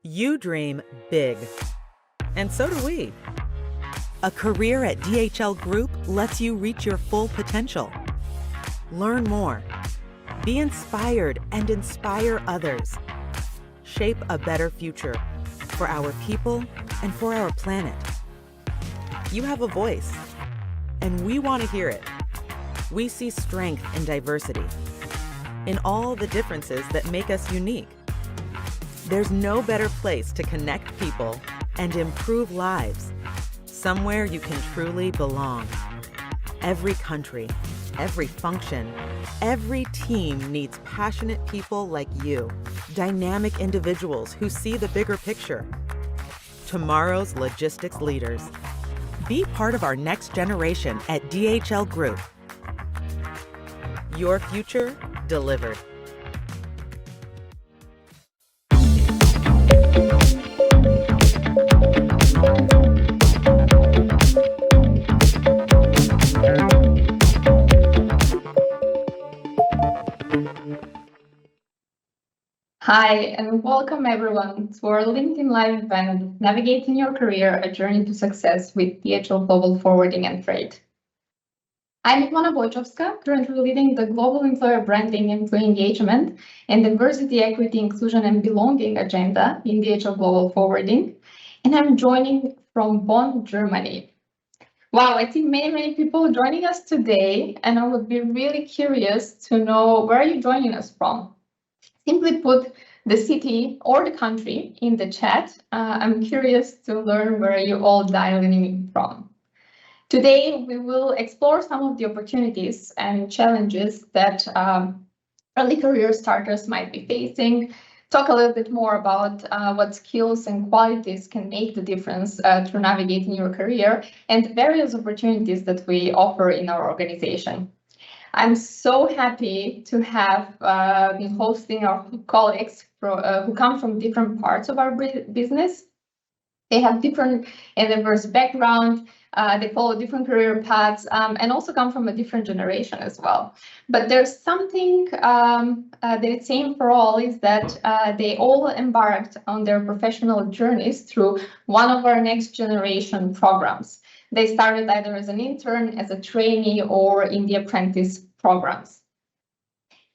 You dream big, and so do we. A career at DHL Group lets you reach your full potential. Learn more, be inspired, and inspire others. Shape a better future for our people and for our planet. You have a voice, and we want to hear it. We see strength in diversity, in all the differences that make us unique. There's no better place to connect people and improve lives, somewhere you can truly belong. Every country, every function, every team needs passionate people like you, dynamic individuals who see the bigger picture. Tomorrow's logistics leaders. Be part of our next generation at DHL Group. Your future delivered. Hi, and welcome everyone to our LinkedIn Live event, Navigating Your Career, A Journey to Success with DHL Global Forwarding and Freight. I'm Ivona Bojchovska, currently leading the Global Employer Branding, Employee Engagement, and Diversity, Equity, Inclusion, and Belonging agenda in DHL Global Forwarding, and I'm joining from Bonn, Germany. Wow, I think many people joining us today, and I would be really curious to know where are you joining us from? Simply put the city or the country in the chat. I'm curious to learn where you all dialing in from. Today, we will explore some of the opportunities and challenges that early career starters might be facing, talk a little bit more about what skills and qualities can make the difference through navigating your career, and various opportunities that we offer in our organization. I'm so happy to have been hosting our colleagues who come from different parts of our business. They have different and diverse background, they follow different career paths, and also come from a different generation as well. But there's something that is same for all, is that they all embarked on their professional journeys through one of our next generation programs. They started either as an intern, as a trainee, or in the apprentice programs.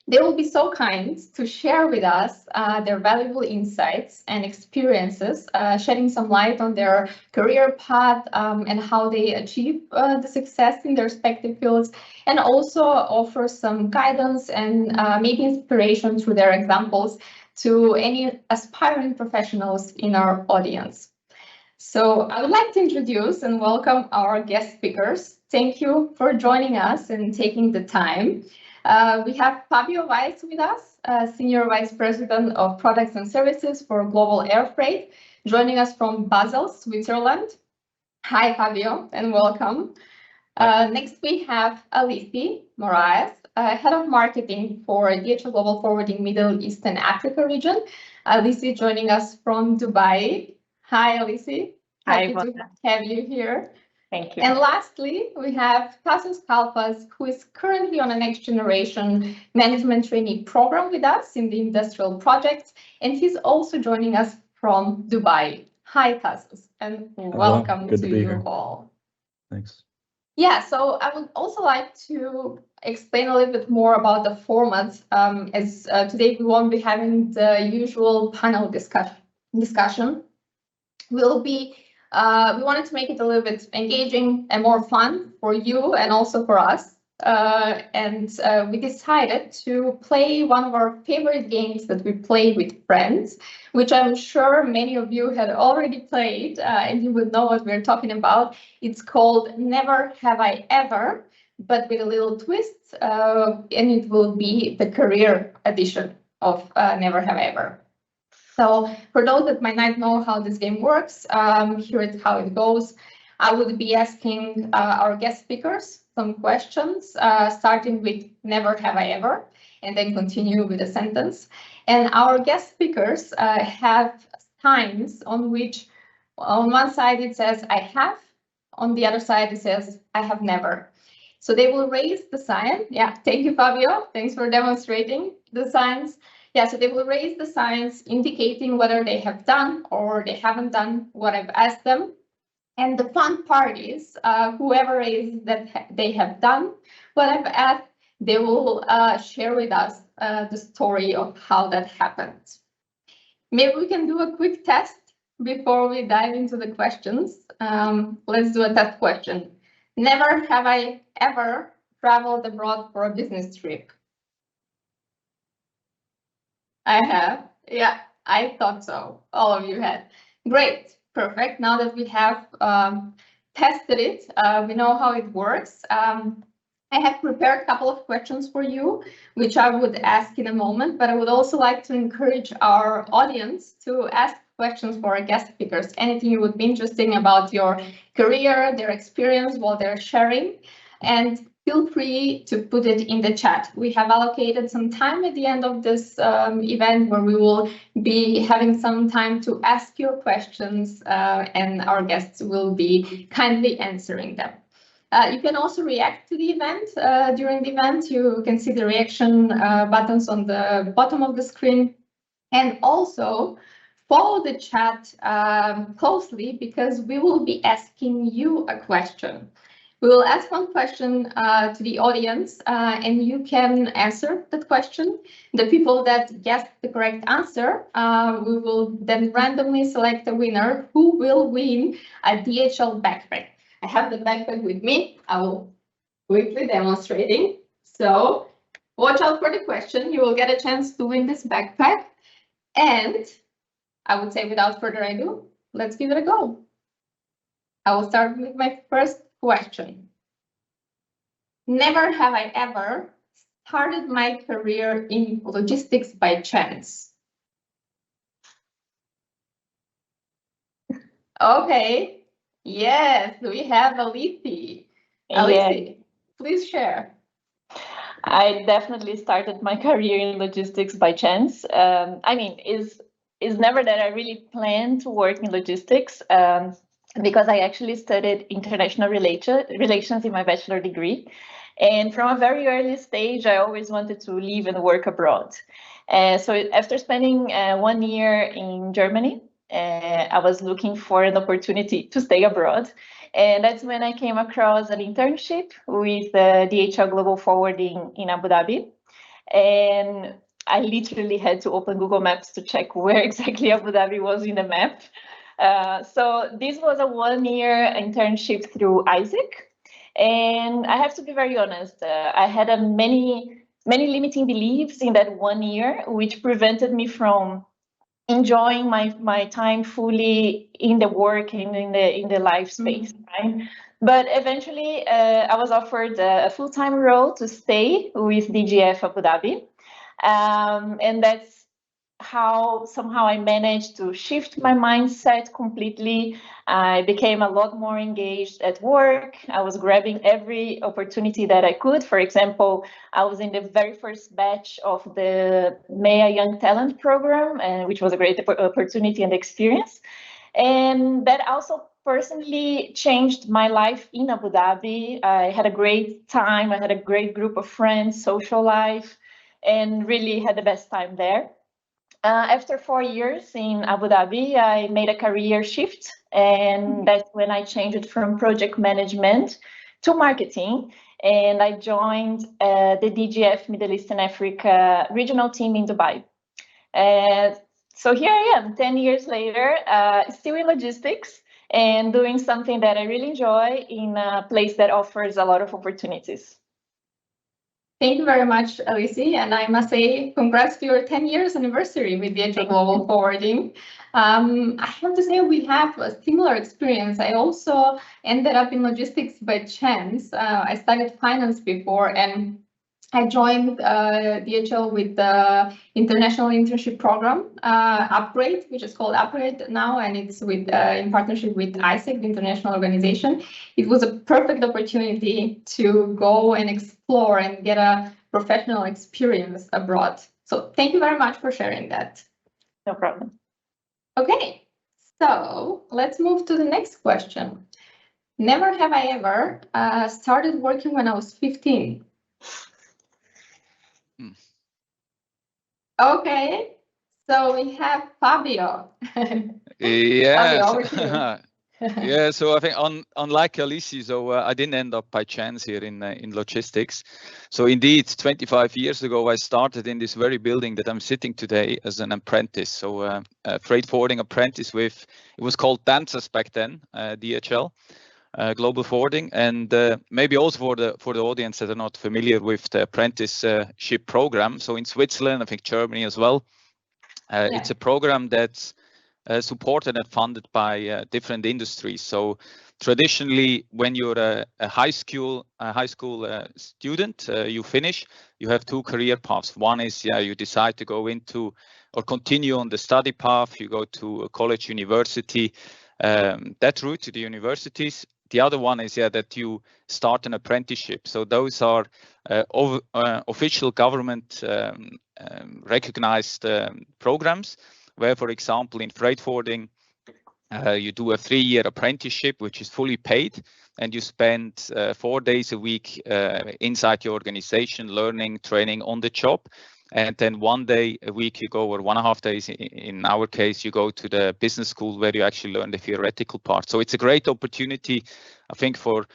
They will be so kind to share with us their valuable insights and experiences, shedding some light on their career path and how they achieve the success in their respective fields, and also offer some guidance and maybe inspiration through their examples to any aspiring professionals in our audience. So I would like to introduce and welcome our guest speakers. Thank you for joining us and taking the time. We have Fabio Weiss with us, Senior Vice President of Products and Services for Global Air Freight, joining us from Basel, Switzerland. Hi, Fabio, and welcome. Next, we have Ivona Moraes, Head of Marketing for DHL Global Forwarding Middle East and Africa region. Ivona joining us from Dubai. Hi, Ivona. Happy to have you here. Thank you. And lastly, we have Tasos Kalfas, who is currently on a next generation management trainee program with us in the industrial projects. And he's also joining us from Dubai. Hi, Tasos, and welcome to you all. Thanks. Yeah, so I would also like to explain a little bit more about the format, as today we won't be having the usual panel discussion. We wanted to make it a little bit engaging and more fun for you and also for us. We decided to play one of our favorite games that we play with friends, which I'm sure many of you had already played and you would know what we're talking about. It's called Never Have I Ever, but with a little twist, and it will be the career edition of Never Have I Ever. So for those that might not know how this game works, here is how it goes. I would be asking our guest speakers some questions, starting with never have I ever, and then continue with a sentence. And our guest speakers have signs on which on one side it says I have, on the other side it says I have never. So they will raise the sign. Yeah, thank you, Fabio. Thanks for demonstrating the signs. Yeah, so they will raise the signs indicating whether they have done or they haven't done what I've asked them. And the fun part is whoever raises that they have done what I've asked, they will share with us the story of how that happened. Maybe we can do a quick test before we dive into the questions. Let's do a test question. Never have I ever traveled abroad for a business trip. I have. Yeah, I thought so. All of you had. Great. Perfect. Now that we have tested it, we know how it works. I have prepared a couple of questions for you, which I would ask in a moment, but I would also like to encourage our audience to ask questions for our guest speakers. Anything you would be interested about your career, their experience while they're sharing. And feel free to put it in the chat. We have allocated some time at the end of this event where we will be having some time to ask your questions and our guests will be kindly answering them. You can also react to the event during the event. You can see the reaction buttons on the bottom of the screen, and also follow the chat closely because we will be asking you a question. We will ask one question to the audience and you can answer that question. The people that guessed the correct answer, we will then randomly select a winner who will win a DHL backpack. I have the backpack with me. I will quickly demonstrating. So watch out for the question. You will get a chance to win this backpack. And I would say without further ado, let's give it a go. I will start with my first question. Never have I ever started my career in logistics by chance. Okay. Yes, we have Ivona. Ivona, please share. I definitely started my career in logistics by chance. I mean, it's never that I really planned to work in logistics. Because I actually studied international relations in my bachelor degree. And from a very early stage, I always wanted to live and work abroad. So after spending 1 year in Germany, I was looking for an opportunity to stay abroad. And that's when I came across an internship with DHL Global Forwarding in Abu Dhabi. and I literally had to open Google Maps to check where exactly Abu Dhabi was in the map. So this was a 1-year internship through Isaac. And I have to be very honest, I had many limiting beliefs in that 1 year, which prevented me from enjoying my time fully in the work and in the life space, right? But eventually, I was offered a full-time role to stay with DGF Abu Dhabi, and that's how somehow I managed to shift my mindset completely. I became a lot more engaged at work. I was grabbing every opportunity that I could. For example, I was in the very first batch of the MEA Young Talent Program, which was a great opportunity and experience. And that also personally changed my life in Abu Dhabi. I had a great time. I had a great group of friends, social life, and really had the best time there. After 4 years in Abu Dhabi, I made a career shift, and that's when I changed from project management to marketing, and I joined the DGF Middle East and Africa regional team in Dubai. So here I am, 10 years later, still in logistics and doing something that I really enjoy in a place that offers a lot of opportunities. Thank you very much, Alice, and I must say congrats to your 10 years anniversary with DHL Global Forwarding. I have to say we have a similar experience. I also ended up in logistics by chance. I studied finance before, and I joined DHL with the international internship program, Upgrade, which is called Upgrade now, and it's with in partnership with ISEC, the international organization. It was a perfect opportunity to go and explore and get a professional experience abroad. So thank you very much for sharing that. No problem. Okay, so let's move to the next question. Never have I ever started working when I was 15. Okay, so we have Fabio. Yeah. Fabio, over to you. Yeah, so I think unlike Alice, so I didn't end up by chance here in logistics. So indeed, 25 years ago, I started in this very building that I'm sitting today as an apprentice. So a freight forwarding apprentice with, it was called Tasos back then, DHL Global Forwarding, and maybe also for the audience that are not familiar with the apprenticeship program. So in Switzerland, I think Germany as well, it's a program that's supported and funded by different industries. So traditionally, when you're a high school student, you finish, you have 2 career paths. One is you decide to go into or continue on the study path. You go to a college, university, that route to the universities. The other one is that you start an apprenticeship. So those are official government recognized programs, where, for example, in freight forwarding, you do a 3-year apprenticeship, which is fully paid, and you spend 4 days a week inside your organization, learning, training on the job. And then 1 day a week you go, or 1.5 days in our case, you go to the business school where you actually learn the theoretical part. So it's a great opportunity, I think, for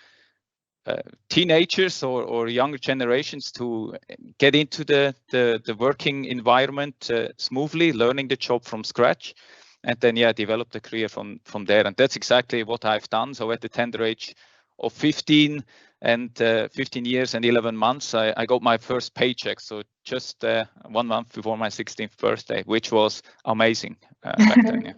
teenagers or younger generations to get into the working environment smoothly, learning the job from scratch, and then develop the career from there. And that's exactly what I've done. So at the tender age of 15 and 15 years and 11 months, I got my first paycheck. So just 1 month before my 16th birthday, which was amazing back then.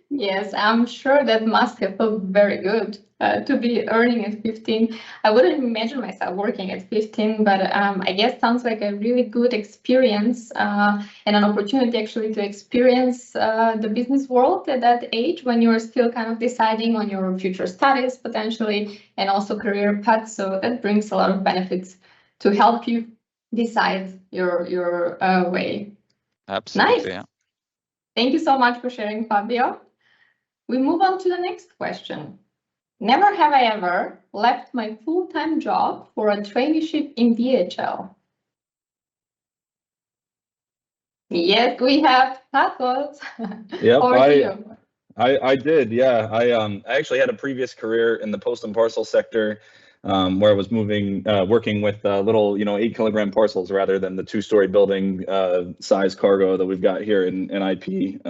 Yes, I'm sure that must have felt very good to be earning at 15. I wouldn't imagine myself working at 15, but I guess sounds like a really good experience and an opportunity actually to experience the business world at that age when you're still kind of deciding on your future studies potentially and also career path. So that brings a lot of benefits to help you decide your way. Absolutely. Nice. Yeah. Thank you so much for sharing, Fabio. We move on to the next question. Never have I ever left my full-time job for a traineeship in DHL. Yes, we have Tasos. Yep, I did. Yeah, I actually had a previous career in the post and parcel sector where I was working with little, 8-kilogram parcels rather than the 2-story building size cargo that we've got here in IP.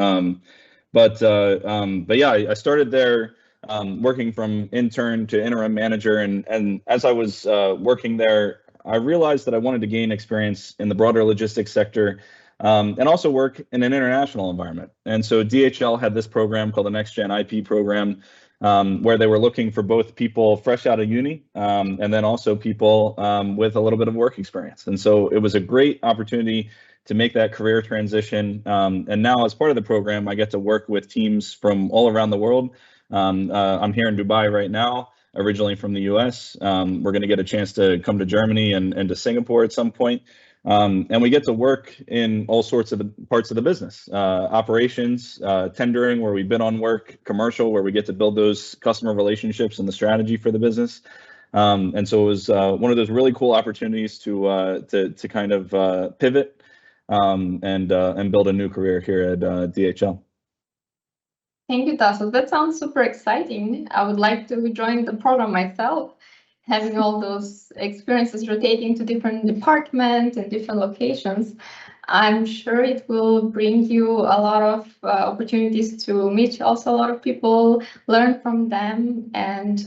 But yeah, I started there working from intern to interim manager, and as I was working there, I realized that I wanted to gain experience in the broader logistics sector. And also work in an international environment. And so DHL had this program called the Next Gen IP program, where they were looking for both people fresh out of uni and then also people with a little bit of work experience. And so it was a great opportunity to make that career transition. And now as part of the program, I get to work with teams from all around the world. I'm here in Dubai right now, originally from the US. We're going to get a chance to come to Germany and to Singapore at some point. And we get to work in all sorts of parts of the business, operations, tendering, where we bid on work, commercial, where we get to build those customer relationships and the strategy for the business. And so it was one of those really cool opportunities to kind of pivot and build a new career here at DHL. Thank you, Tasos. That sounds super exciting. I would like to join the program myself, having all those experiences rotating to different departments and different locations. I'm sure it will bring you a lot of opportunities to meet also a lot of people, learn from them, and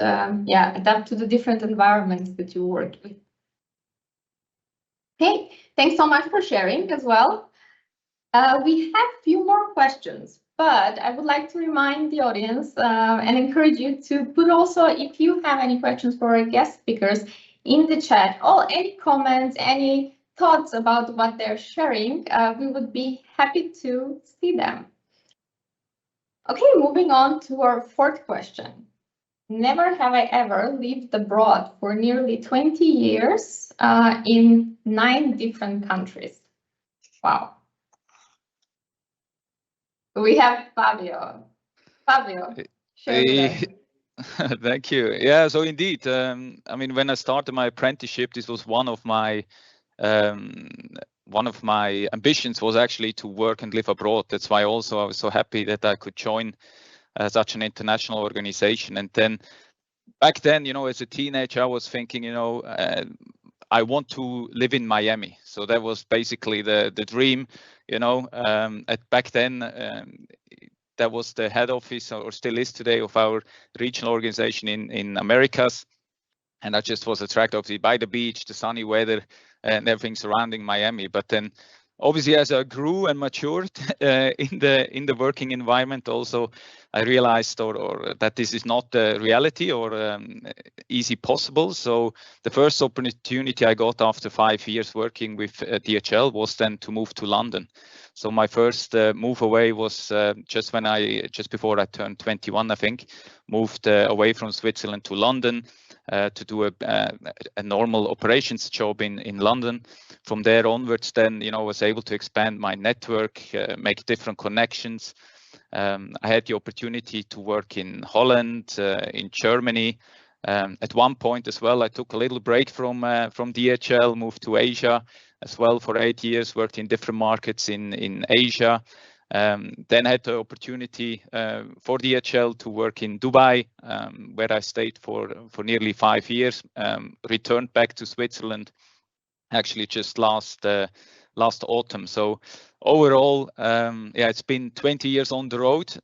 yeah, adapt to the different environments that you work with. Okay, thanks so much for sharing as well. We have a few more questions, but I would like to remind the audience and encourage you to put also, if you have any questions for our guest speakers, in the chat, or any comments, any thoughts about what they're sharing, we would be happy to see them. Okay, moving on to our fourth question. Never have I ever lived abroad for nearly 20 years in 9 different countries. Wow. We have Fabio. Fabio, share with us. Thank you. Yeah, so indeed, I mean, when I started my apprenticeship, this was one of my ambitions was actually to work and live abroad. That's why also I was so happy that I could join such an international organization. And then back then, as a teenager, I was thinking, I want to live in Miami. So that was basically the dream, back then, that was the head office, or still is today, of our regional organization in Americas. And I just was attracted obviously by the beach, the sunny weather, and everything surrounding Miami. But then obviously as I grew and matured in the working environment, also I realized or that this is not the reality or easy possible. So the first opportunity I got after 5 years working with DHL was then to move to London. So my first move away was just before I turned 21, I think, moved away from Switzerland to London to do a normal operations job in London. From there onwards, then, I was able to expand my network, make different connections. I had the opportunity to work in Holland, in Germany. At one point as well, I took a little break from DHL, moved to Asia as well for 8 years, worked in different markets in Asia. Then I had the opportunity for DHL to work in Dubai, where I stayed for nearly 5 years, returned back to Switzerland, actually just last autumn. So overall, it's been 20 years on the road.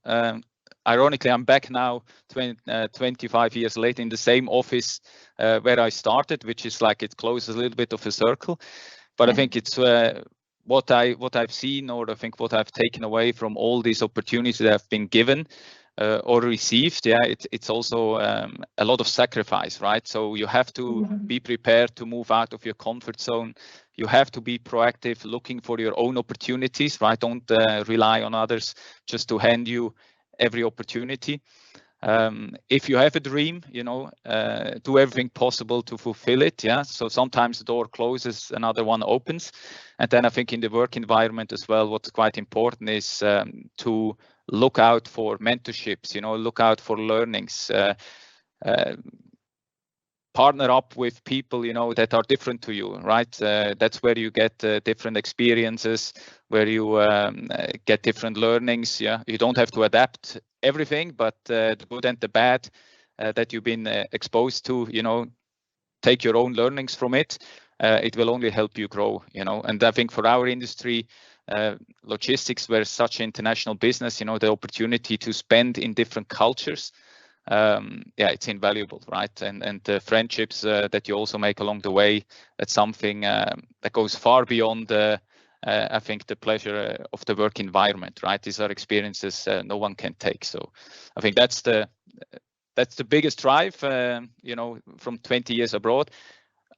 Ironically, I'm back now 25 years later in the same office where I started, which is like it closes a little bit of a circle. But I think it's what I've seen, or I think what I've taken away from all these opportunities that have been given or received. Yeah, it's also a lot of sacrifice, right? So you have to be prepared to move out of your comfort zone. You have to be proactive, looking for your own opportunities, right? Don't rely on others just to hand you every opportunity. If you have a dream, do everything possible to fulfill it. Yeah. So sometimes the door closes, another one opens. And then I think in the work environment as well, what's quite important is to look out for mentorships, look out for learnings, partner up with people, that are different to you, right? That's where you get different experiences, where you get different learnings. Yeah, you don't have to adapt everything, but the good and the bad that you've been exposed to, take your own learnings from it, it will only help you grow, you know. And I think for our industry, logistics, where such international business, you know, the opportunity to spend in different cultures, yeah, it's invaluable, right? And the friendships that you also make along the way, that's something that goes far beyond I think the pleasure of the work environment, right? These are experiences no one can take. So I think that's the biggest drive, you know, from 20 years abroad.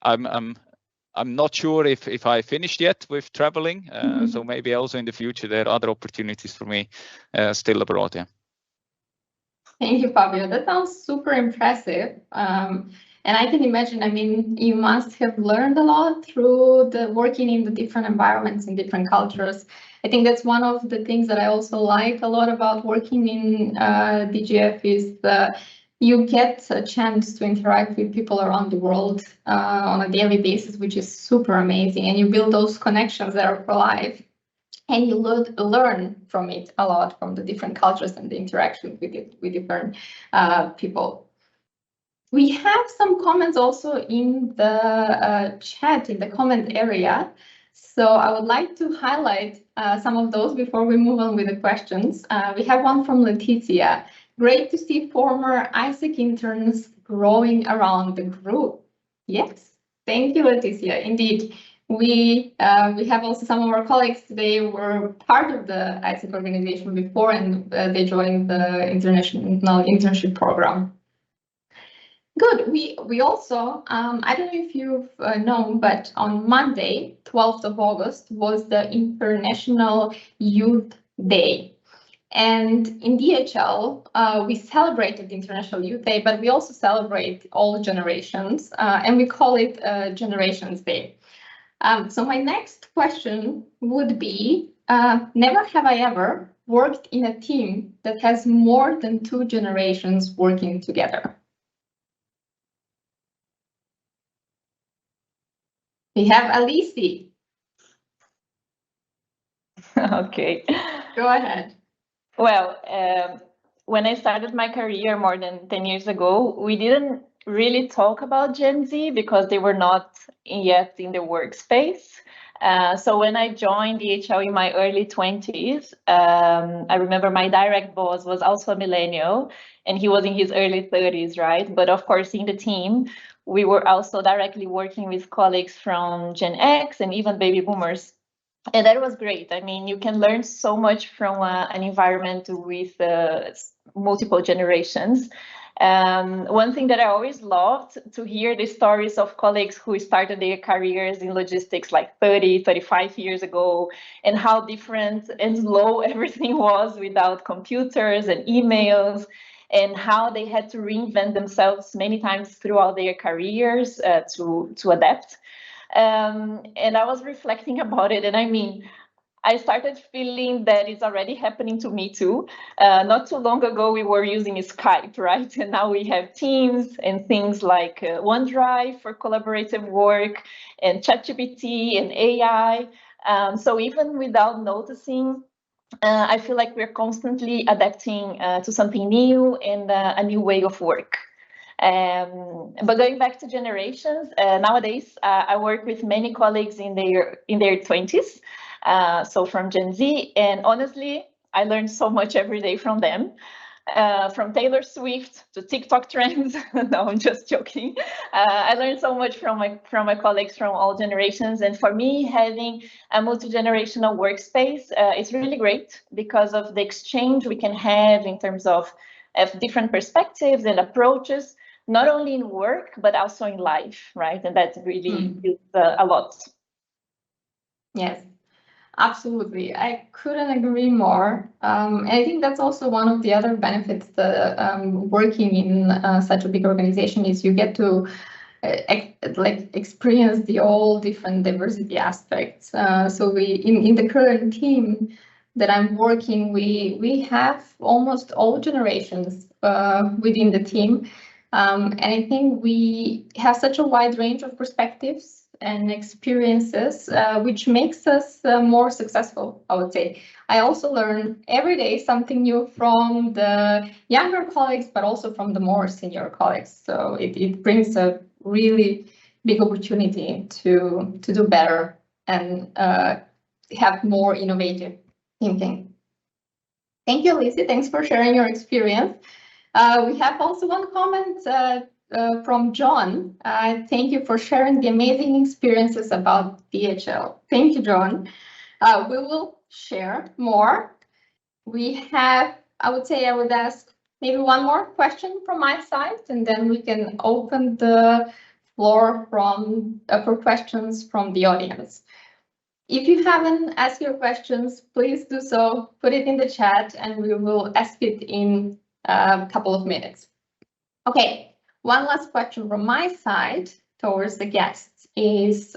I'm not sure if I finished yet with traveling, so maybe also in the future there are other opportunities for me still abroad. Yeah. Thank you, Fabio. That sounds super impressive. And I can imagine, I mean, you must have learned a lot through the working in the different environments and different cultures. I think that's one of the things that I also like a lot about working in DGF is you get a chance to interact with people around the world on a daily basis, which is super amazing. And you build those connections that are for life. And you learn from it a lot, from the different cultures and the interaction with different people. We have some comments also in the chat, in the comment area. So I would like to highlight some of those before we move on with the questions. We have one from Letizia. Great to see former ISEC interns growing around the group. Yes, thank you, Letizia. Indeed. We have also some of our colleagues, they were part of the ISEC organization before, and they joined the international internship program. Good. We also, I don't know if you've known, but on Monday, 12th of August, was the International Youth Day. And in DHL, we celebrated International Youth Day, but we also celebrate all generations, and we call it Generations Day. So my next question would be, never have I ever worked in a team that has more than 2 generations working together. We have Alici. Okay. Go ahead. Well, when I started my career more than 10 years ago, we didn't really talk about Gen Z because they were not yet in the workspace. So when I joined DHL in my early 20s, I remember my direct boss was also a millennial and he was in his early 30s, right? But of course, in the team, we were also directly working with colleagues from Gen X and even baby boomers. And that was great. I mean, you can learn so much from an environment with multiple generations. One thing that I always loved to hear the stories of colleagues who started their careers in logistics like 30, 35 years ago, and how different and slow everything was without computers and emails, and how they had to reinvent themselves many times throughout their careers to adapt. And I was reflecting about it, and I mean, I started feeling that it's already happening to me too. Not too long ago, we were using Skype, right? And now we have Teams and things like OneDrive for collaborative work and ChatGPT and AI. So even without noticing, I feel like we're constantly adapting to something new and a new way of work. But going back to generations, nowadays I work with many colleagues in their 20s. So from Gen Z, and honestly, I learned so much every day from them, from Taylor Swift to TikTok trends. No, I'm just joking. I learned so much from my colleagues from all generations, and for me, having a multi-generational workspace is really great because of the exchange we can have in terms of different perspectives and approaches, not only in work but also in life, right? And that really is a lot. Yes. Absolutely, I couldn't agree more. And I think that's also one of the other benefits that working in such a big organization is you get to experience the all different diversity aspects. So we in the current team that I'm working, we have almost all generations within the team, and I think we have such a wide range of perspectives and experiences, which makes us more successful, I would say. I also learn every day something new from the younger colleagues, but also from the more senior colleagues. So it brings a really big opportunity to do better and have more innovative thinking. Thank you, Lizzie. Thanks for sharing your experience. We have also one comment from John. Thank you for sharing the amazing experiences about DHL. Thank you, John. We will share more. We have, I would ask maybe one more question from my side, and then we can open the floor for questions from the audience. If you haven't asked your questions, please do so, put it in the chat, and we will ask it in a couple of minutes. Okay, one last question from my side towards the guests is,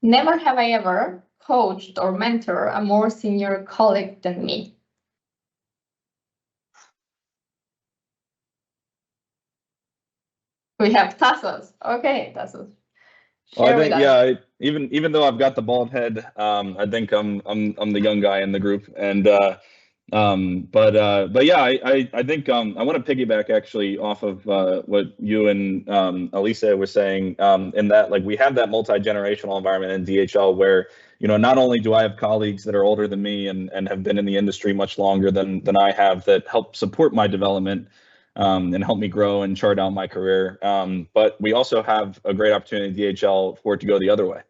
never have I ever coached or mentored a more senior colleague than me. We have Tasos. Okay, Tasos. Well, I think, yeah, even though I've got the bald head, I think I'm the young guy in the group, and but yeah, I think I want to piggyback actually off of what you and Elisa were saying, in that, like, we have that multi-generational environment in DHL where, you know, not only do I have colleagues that are older than me and have been in the industry much longer than I have that help support my development and help me grow and chart out my career. But we also have a great opportunity at DHL for it to go the other way.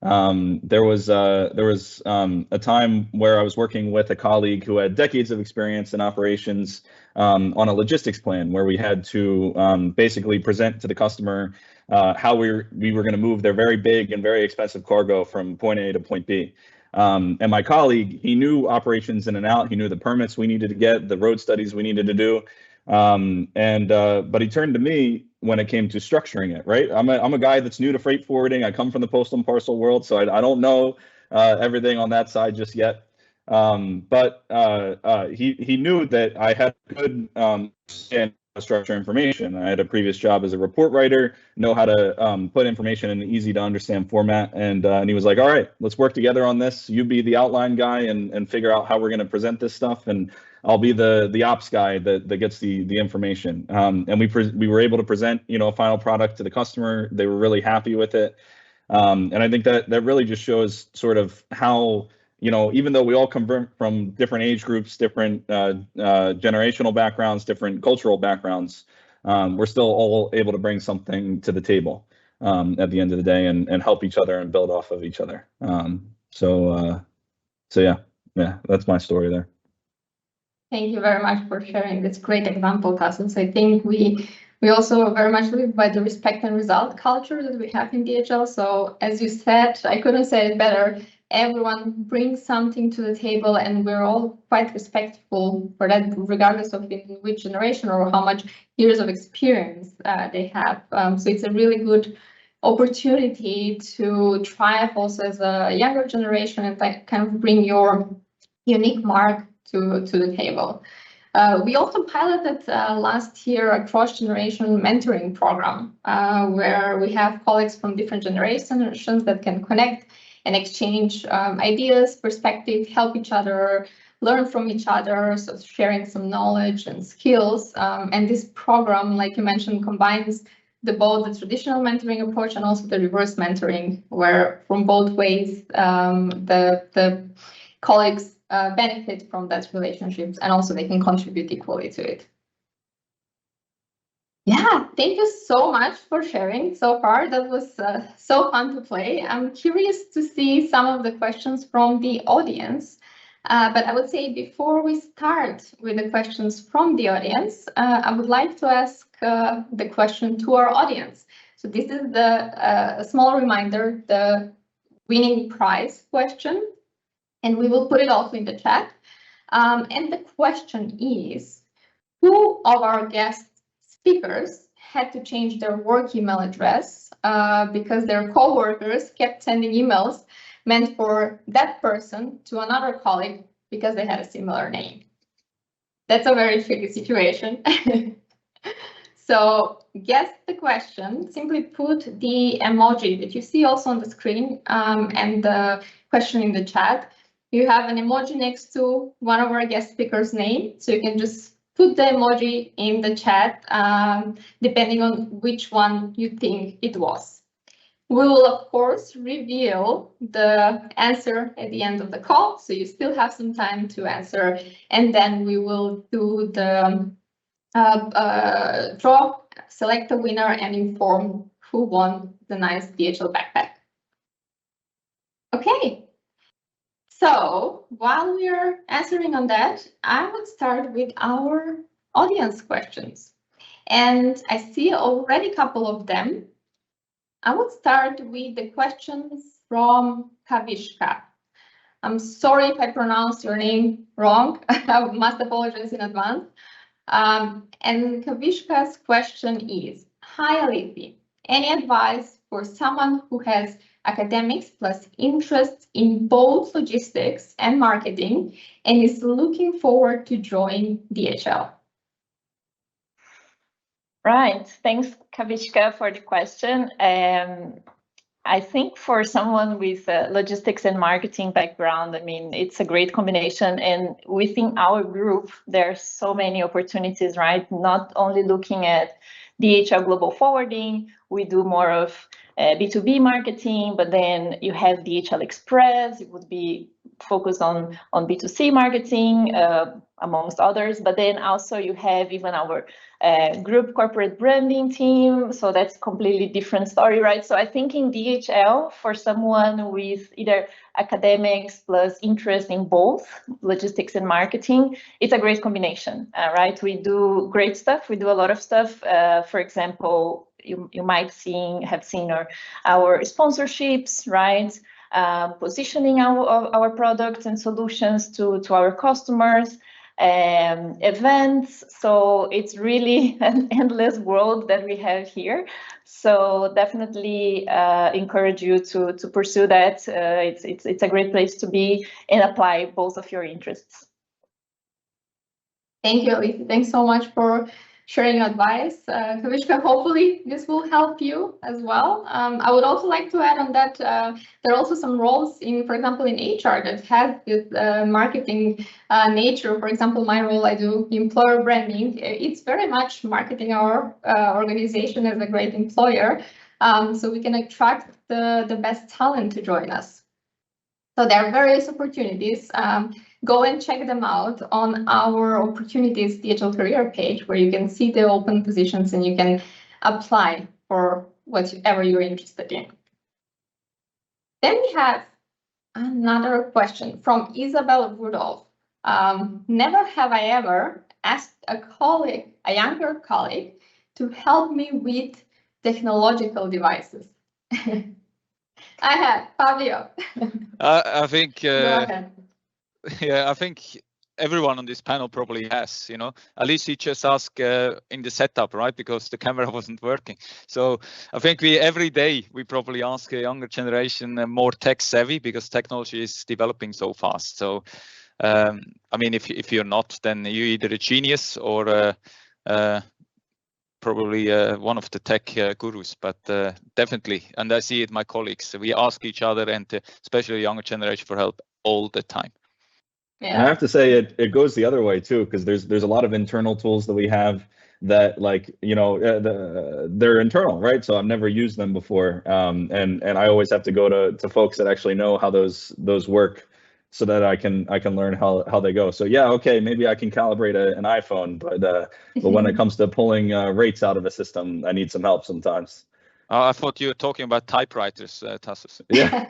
There was a time where I was working with a colleague who had decades of experience in operations on a logistics plan where we had to basically present to the customer how we were going to move their very big and very expensive cargo from point A to point B. And my colleague, he knew operations in and out. He knew the permits we needed to get, the road studies we needed to do. But he turned to me when it came to structuring it, right? I'm a guy that's new to freight forwarding. I come from the postal and parcel world, so I don't know everything on that side just yet. But he knew that I had good understanding of structure information. I had a previous job as a report writer, know how to put information in an easy to understand format, and he was like, all right, let's work together on this. You be the outline guy and figure out how we're going to present this stuff, and I'll be the ops guy that gets the information. And we were able to present, you know, a final product to the customer. They were really happy with it. And I think that really just shows sort of how, you know, even though we all come from different age groups, different generational backgrounds, different cultural backgrounds, we're still all able to bring something to the table at the end of the day and help each other and build off of each other. So yeah, that's my story there. Thank you very much for sharing this great example, Tasos. I think we also very much live by the respect and result culture that we have in DHL. So as you said, I couldn't say it better. Everyone brings something to the table, and we're all quite respectful for that, regardless of in which generation or how much years of experience they have. So it's a really good opportunity to thrive also as a younger generation and kind of bring your unique mark to the table. We also piloted last year a cross-generation mentoring program where we have colleagues from different generations that can connect and exchange ideas, perspective, help each other, learn from each other, so sharing some knowledge and skills. And this program, like you mentioned, combines both the traditional mentoring approach and also the reverse mentoring, where from both ways the colleagues benefit from that relationships, and also they can contribute equally to it. Yeah, thank you so much for sharing so far. That was so fun to play. I'm curious to see some of the questions from the audience, but I would say before we start with the questions from the audience, I would like to ask the question to our audience. So this is a small reminder, the winning prize question, and we will put it also in the chat. And the question is, who of our guest speakers had to change their work email address because their co-workers kept sending emails meant for that person to another colleague because they had a similar name? That's a very tricky situation. So guess the question, simply put the emoji that you see also on the screen and the question in the chat. You have an emoji next to one of our guest speakers' name, so you can just put the emoji in the chat, depending on which one you think it was. We will, of course, reveal the answer at the end of the call, so you still have some time to answer, and then we will do the draw, select the winner, and inform who won the nice DHL backpack. Okay, so while we're answering on that, I would start with our audience questions. And I see already a couple of them. I would start with the questions from Kavishka. I'm sorry if I pronounced your name wrong. I must apologize in advance. And Kavishka's question is, hi, Alithi, any advice for someone who has academics plus interest in both logistics and marketing and is looking forward to join DHL? Right. Thanks, Kavishka, for the question. I think for someone with a logistics and marketing background, I mean, it's a great combination. And within our group, there are so many opportunities, right? Not only looking at DHL Global Forwarding, we do more of B2B marketing, but then you have DHL Express, it would be focused on B2C marketing, amongst others. But then also you have even our group corporate branding team. So that's completely different story, right? So I think in DHL, for someone with either academics plus interest in both logistics and marketing, it's a great combination, right? We do great stuff. We do a lot of stuff. For example, you might have seen our sponsorships, right? Positioning our products and solutions to our customers, events. So it's really an endless world that we have here. So definitely encourage you to pursue that. It's a great place to be and apply both of your interests. Thank you, Alithi. Thanks so much for sharing advice. Kavishka, hopefully this will help you as well. I would also like to add on that there are also some roles in, for example, in HR that have this marketing nature. For example, my role, I do employer branding. It's very much marketing our organization as a great employer, so we can attract the best talent to join us. So there are various opportunities. Go and check them out on our opportunities DHL career page, where you can see the open positions and you can apply for whatever you're interested in. Then we have another question from Isabel Rudolph. Never have I ever asked a younger colleague, to help me with technological devices. I have, Fabio. I think. Go ahead. Yeah, I think everyone on this panel probably has, you know. At least he just asked in the setup, right? Because the camera wasn't working. So I think every day we probably ask a younger generation more tech savvy, because technology is developing so fast. So I mean, if you're not, then you're either a genius or probably one of the tech gurus, but definitely, and I see it my colleagues, we ask each other and especially younger generation for help all the time. Yeah. And I have to say it goes the other way too, because there's a lot of internal tools that we have that, like, you know, they're internal, right? So I've never used them before, and I always have to go to folks that actually know how those work, so that I can learn how they go. So yeah, okay, maybe I can calibrate an iPhone, but when it comes to pulling rates out of a system, I need some help sometimes. I thought you were talking about typewriters, Tasos. Yeah.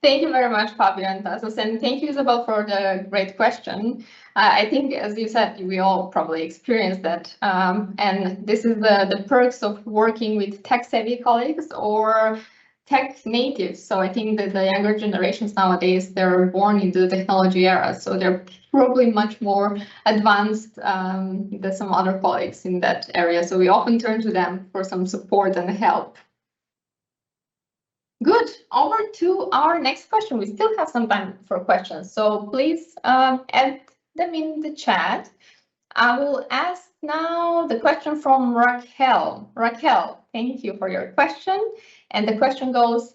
Thank you very much, Fabio and Tasos, and thank you, Isabel, for the great question. I think, as you said, we all probably experienced that, and this is the perks of working with tech-savvy colleagues or tech natives. So I think that the younger generations nowadays, they're born into the technology era, so they're probably much more advanced than some other colleagues in that area. So we often turn to them for some support and help. Good. Over to our next question. We still have some time for questions, so please add them in the chat. I will ask now the question from Raquel. Raquel, thank you for your question. And the question goes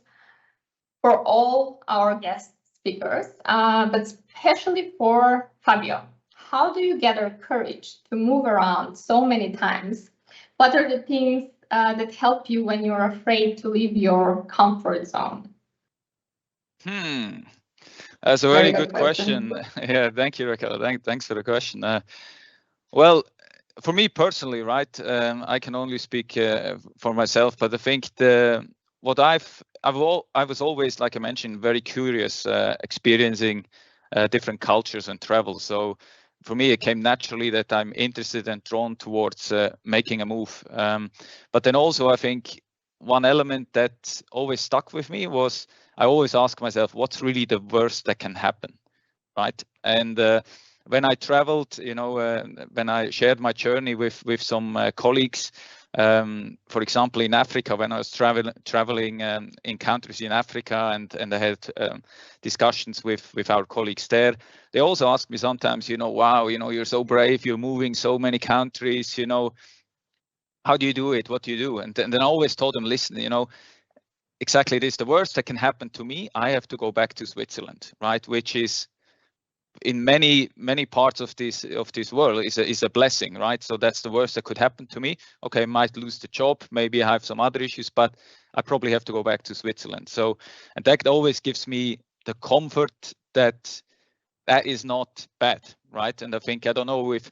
for all our guest speakers, but especially for Fabio. How do you gather courage to move around so many times? What are the things that help you when you're afraid to leave your comfort zone? That's a very good question. Yeah, thank you, Raquel. Thanks for the question. Well, for me personally, right, I can only speak for myself, but I think I was always, like I mentioned, very curious, experiencing different cultures and travel. So for me, it came naturally that I'm interested and drawn towards making a move. But then also, I think one element that always stuck with me was I always ask myself, what's really the worst that can happen, right? And when I traveled, when I shared my journey with some colleagues, for example, in Africa, when I was traveling in countries in Africa, and I had discussions with our colleagues there, they also asked me sometimes, wow, you're so brave, you're moving so many countries, how do you do it? What do you do? And then I always told them, listen, exactly this, the worst that can happen to me, I have to go back to Switzerland, right? Which is in many parts of this world is a blessing, right? So that's the worst that could happen to me. Okay, I might lose the job, maybe I have some other issues, but I probably have to go back to Switzerland. So, and that always gives me the comfort that is not bad, right? And I think, I don't know if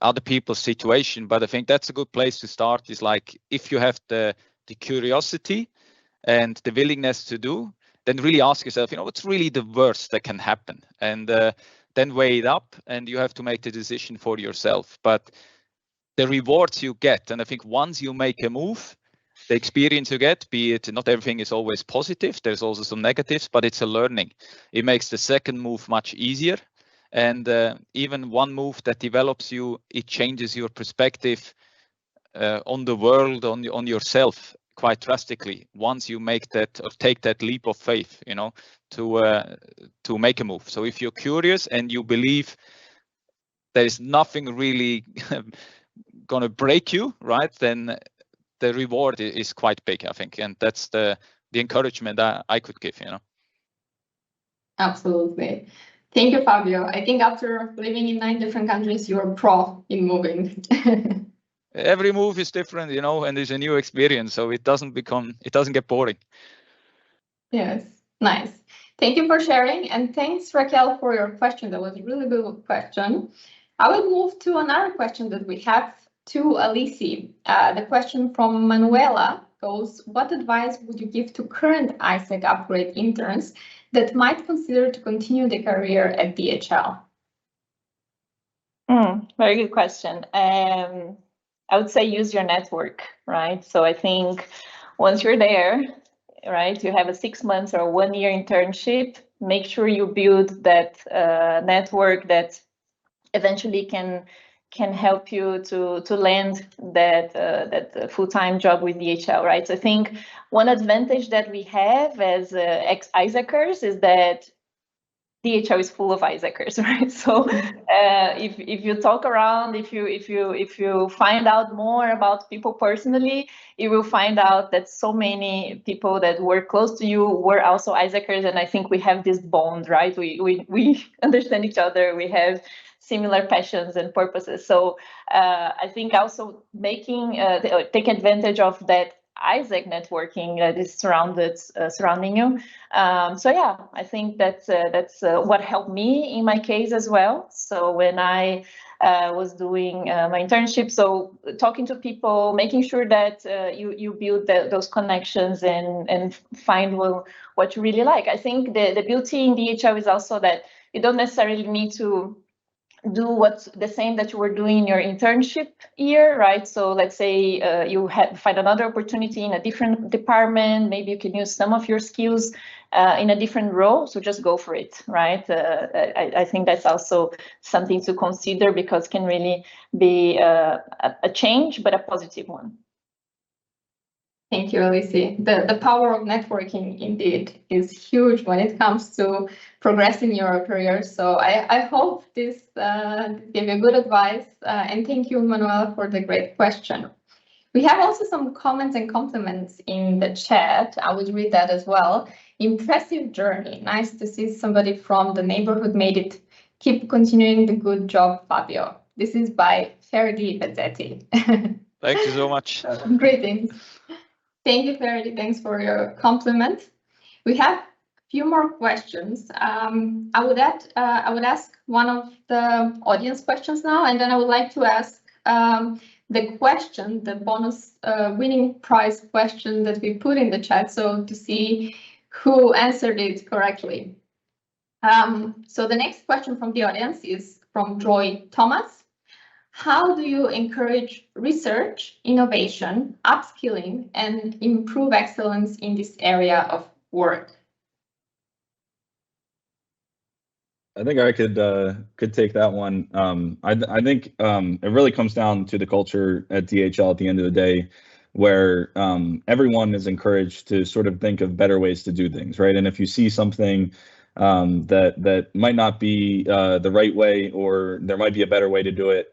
other people's situation, but I think that's a good place to start. Is like, if you have the curiosity and the willingness to do, then really ask yourself, what's really the worst that can happen? And then weigh it up, and you have to make the decision for yourself. But the rewards you get, and I think once you make a move, the experience you get, be it, not everything is always positive, there's also some negatives, but it's a learning. It makes the second move much easier. And even one move that develops you, it changes your perspective on the world, on yourself, quite drastically once you make that or take that leap of faith, to make a move. So if you're curious and you believe there is nothing really gonna break you, right, then the reward is quite big, I think, and that's the encouragement that I could give. Absolutely. Thank you, Fabio. I think after living in 9 different countries, you're pro in moving. Every move is different, and there's a new experience, so it doesn't get boring. Yes, nice. Thank you for sharing, and thanks, Raquel, for your question. That was a really good question. I will move to another question that we have to Alici. The question from Manuela goes, what advice would you give to current ISEC upgrade interns that might consider to continue their career at DHL? Very good question. I would say use your network, right? So I think once you're there, right, you have a 6 months or 1 year internship, make sure you build that network that eventually can help you to land that full-time job with DHL, right? So I think one advantage that we have as ex-ISECers is that DHL is full of ISECers, right? So if you talk around, if you find out more about people personally, you will find out that so many people that were close to you were also ISECers, and I think we have this bond, right? We understand each other. We have similar passions and purposes. So I think also take advantage of that ISEC networking that is surrounding you. So yeah, I think that's what helped me in my case as well. So when I was doing my internship, so talking to people, making sure that you build those connections and find what you really like. I think the beauty in DHL is also that you don't necessarily need to do what's the same that you were doing in your internship year, right? So let's say you find another opportunity in a different department, maybe you can use some of your skills in a different role, so just go for it, right? I think that's also something to consider because it can really be a change, but a positive one. Thank you, Alici. The power of networking indeed is huge when it comes to progressing your career. So I hope this gave you good advice. And thank you, Manuela, for the great question. We have also some comments and compliments in the chat. I would read that as well. Impressive journey. Nice to see somebody from the neighborhood made it. Keep continuing the good job, Fabio. This is by Ferdi Bezzetti. Thank you so much. Greetings. Thank you, Ferdy. Thanks for your compliment. We have a few more questions. I would ask one of the audience questions now, and then I would like to ask the bonus winning prize question that we put in the chat, so to see who answered it correctly. So the next question from the audience is from Joy Thomas. How do you encourage research, innovation, upskilling, and improve excellence in this area of work? I think I could take that one. I think it really comes down to the culture at DHL at the end of the day, where everyone is encouraged to sort of think of better ways to do things, right? And if you see something that might not be the right way, or there might be a better way to do it,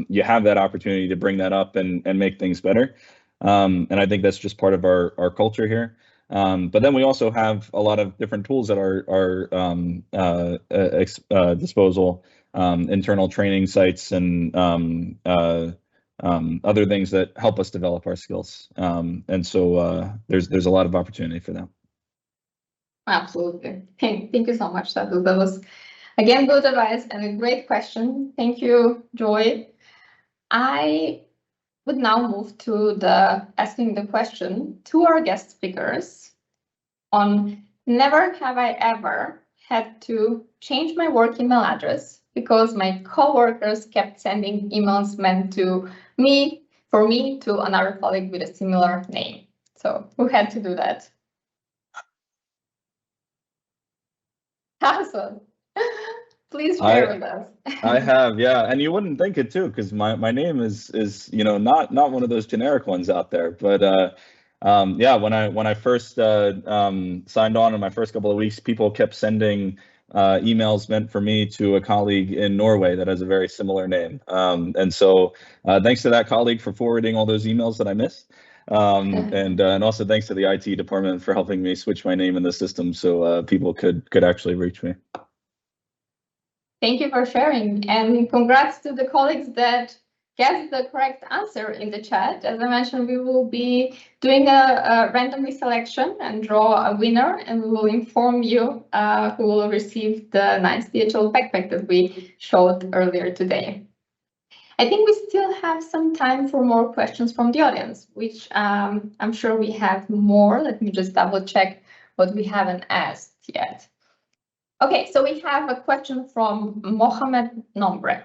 you have that opportunity to bring that up and make things better. And I think that's just part of our culture here. But then we also have a lot of different tools at our disposal, internal training sites and other things that help us develop our skills. And so there's a lot of opportunity for that. Absolutely. Thank you so much, Tasos. That was, again, good advice and a great question. Thank you, Joy. I would now move to asking the question to our guest speakers on never have I ever had to change my work email address because my coworkers kept sending emails meant for me to another colleague with a similar name. So who had to do that? Tasos, please share with us. I have, yeah, and you wouldn't think it too, because my name is not one of those generic ones out there. But yeah, when I first signed on in my first couple of weeks, people kept sending emails meant for me to a colleague in Norway that has a very similar name. And so thanks to that colleague for forwarding all those emails that I missed. And also thanks to the IT department for helping me switch my name in the system so people could actually reach me. Thank you for sharing, and congrats to the colleagues that guessed the correct answer in the chat. As I mentioned, we will be doing a randomly selection and draw a winner, and we will inform you who will receive the nice DHL backpack that we showed earlier today. I think we still have some time for more questions from the audience, which I'm sure we have more. Let me just double check what we haven't asked yet. Okay, so we have a question from Mohamed Nombre.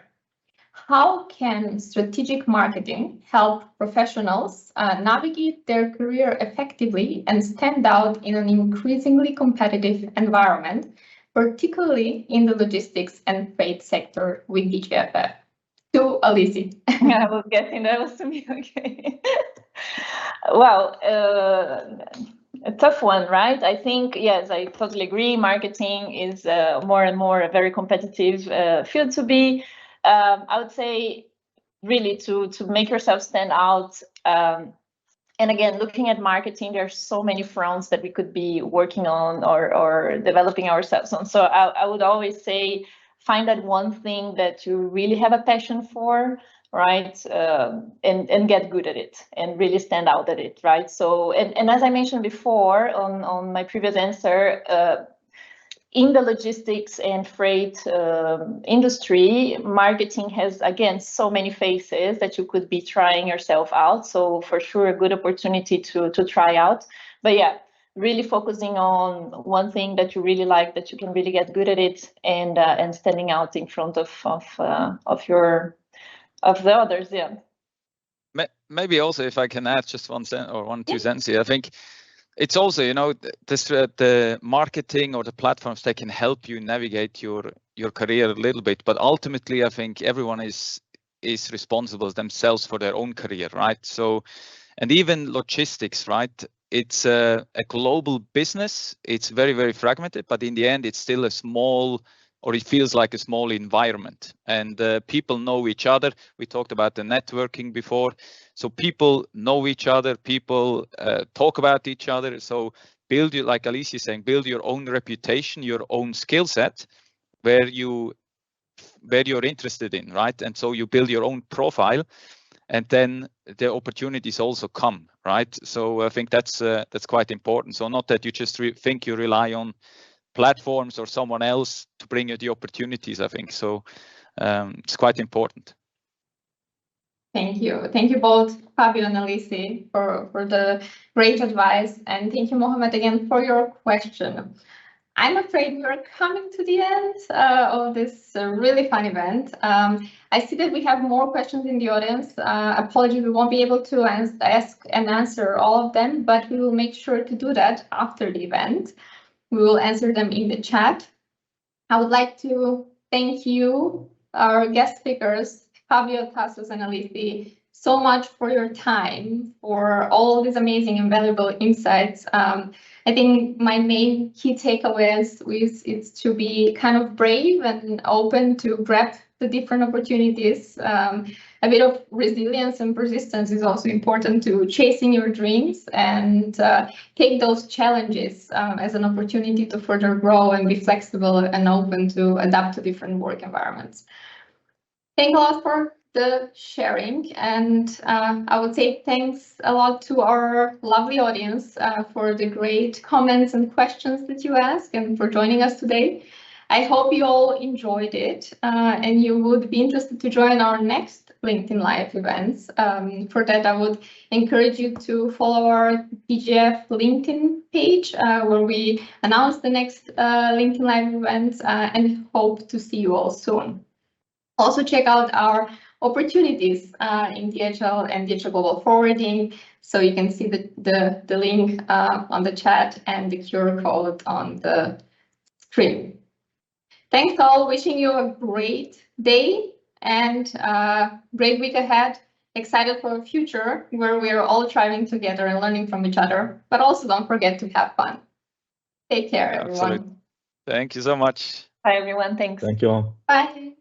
How can strategic marketing help professionals navigate their career effectively and stand out in an increasingly competitive environment, particularly in the logistics and freight sector with DGFF? To Alice. I was guessing that was to me. Okay. Well, a tough one, right? I think, yes, I totally agree. Marketing is more and more a very competitive field to be. I would say really to make yourself stand out. And again, looking at marketing, there are so many fronts that we could be working on or developing ourselves on. So I would always say, find that one thing that you really have a passion for, right? And get good at it and really stand out at it, right? So, and as I mentioned before on my previous answer, in the logistics and freight industry, marketing has, again, so many faces that you could be trying yourself out. So for sure, a good opportunity to try out. But yeah, really focusing on one thing that you really like, that you can really get good at it, and standing out in front of the others. Yeah. Maybe also, if I can add just one or two sentences here, I think it's also, the marketing or the platforms, they can help you navigate your career a little bit, but ultimately I think everyone is responsible themselves for their own career, right? So, and even logistics, right? It's a global business. It's very, very fragmented, but in the end, it's still a small, or it feels like a small environment, and people know each other. We talked about the networking before. So people know each other, people talk about each other. So build, like Alice is saying, build your own reputation, your own skill set, where you're interested in, right? And so you build your own profile. and then the opportunities also come, right? So I think that's quite important. So not that you just think you rely on platforms or someone else to bring you the opportunities. I think so. It's quite important. Thank you both, Fabio and Alice, for the great advice, and thank you, Mohamed, again for your question. I'm afraid we're coming to the end of this really fun event. I see that we have more questions in the audience. Apologies, we won't be able to ask and answer all of them, but we will make sure to do that after the event. We will answer them in the chat. I would like to thank you, our guest speakers, Fabio, Tasos, and Alice, so much for your time, for all these amazing and valuable insights. I think my main key takeaways is to be kind of brave and open to grab the different opportunities. A bit of resilience and persistence is also important to chasing your dreams, and take those challenges as an opportunity to further grow and be flexible and open to adapt to different work environments. Thank you a lot for the sharing, and I would say thanks a lot to our lovely audience for the great comments and questions that you asked, and for joining us today. I hope you all enjoyed it, and you would be interested to join our next LinkedIn Live events. For that, I would encourage you to follow our DGF LinkedIn page, where we announce the next LinkedIn Live events, and hope to see you all soon. Also check out our opportunities in DHL and DHL Global Forwarding, so you can see the link on the chat and the QR code on the screen. Thanks all, wishing you a great day and great week ahead. Excited for a future where we are all thriving together and learning from each other, but also don't forget to have fun. Take care, everyone. Absolutely. Thank you so much. Bye, everyone. Thanks. Thank you all. Bye.